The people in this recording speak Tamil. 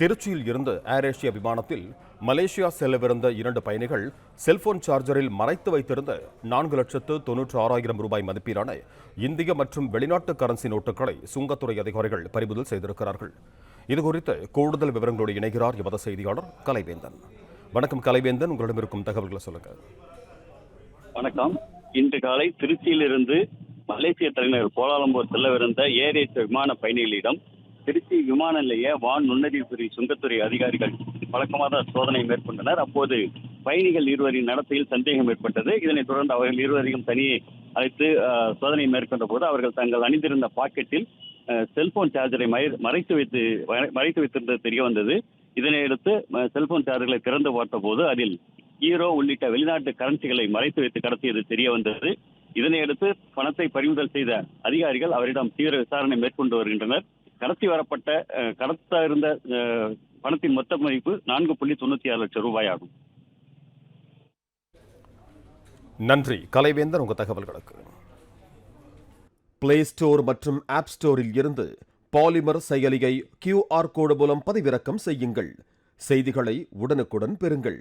திருச்சியில் இருந்து ஏர் ஏசியா விமானத்தில் மலேசியா செல்லவிருந்த 2 பயணிகள் செல்போன் சார்ஜரில் மறைத்து வைத்திருந்த 4,96,000 ரூபாய் மதிப்பிலான இந்திய மற்றும் வெளிநாட்டு கரன்சி நோட்டுகளை சுங்கத்துறை அதிகாரிகள் பறிமுதல் செய்திருக்கிறார்கள். இதுகுறித்து கூடுதல் விவரங்களோடு இணைகிறார் எமது செய்தியாளர் கலைவேந்தன். வணக்கம் கலைவேந்தன், உங்களிடம் இருக்கும் தகவல்களை சொல்லுங்க. வணக்கம். இன்று காலை திருச்சியிலிருந்து மலேசிய தலைநகர் கோலாலம்பூர் செல்லவிருந்த ஏர் ஏசியா விமான பயணிகளிடம் திருச்சி விமான நிலைய வான் நுண்ணறிவுத்துறை சுங்கத்துறை அதிகாரிகள் வழக்கமாக சோதனை மேற்கொண்டனர். அப்போது பயணிகள் இருவரின் நடத்தையில் சந்தேகம் ஏற்பட்டது. இதனைத் தொடர்ந்து அவர்கள் இருவரையும் தனியே அழைத்து சோதனை மேற்கொண்ட போது அவர்கள் தங்கள் அணிந்திருந்த பாக்கெட்டில் செல்போன் சார்ஜரை மறைத்து வைத்திருந்தது தெரிய வந்தது. இதனையடுத்து செல்போன் சார்ஜர்களை திறந்து பார்த்த போது அதில் ஈரோ உள்ளிட்ட வெளிநாட்டு கரன்சிகளை மறைத்து வைத்து கடத்தியது தெரிய வந்தது. இதனையடுத்து பணத்தை பறிமுதல் செய்த அதிகாரிகள் அவரிடம் தீவிர விசாரணை மேற்கொண்டு வருகின்றனர். கடத்த இருந்த பணத்தின் மொத்த மதிப்பு 4.96 லட்சம் ரூபாய் ஆகும். நன்றி கலைவேந்தன், உங்க தகவல்களுக்கு. பிளே ஸ்டோர் மற்றும் ஆப் ஸ்டோரில் இருந்து பாலிமர் செயலியை QR கோடு மூலம் பதிவிறக்கம் செய்யுங்கள். செய்திகளை உடனுக்குடன் பெறுங்கள்.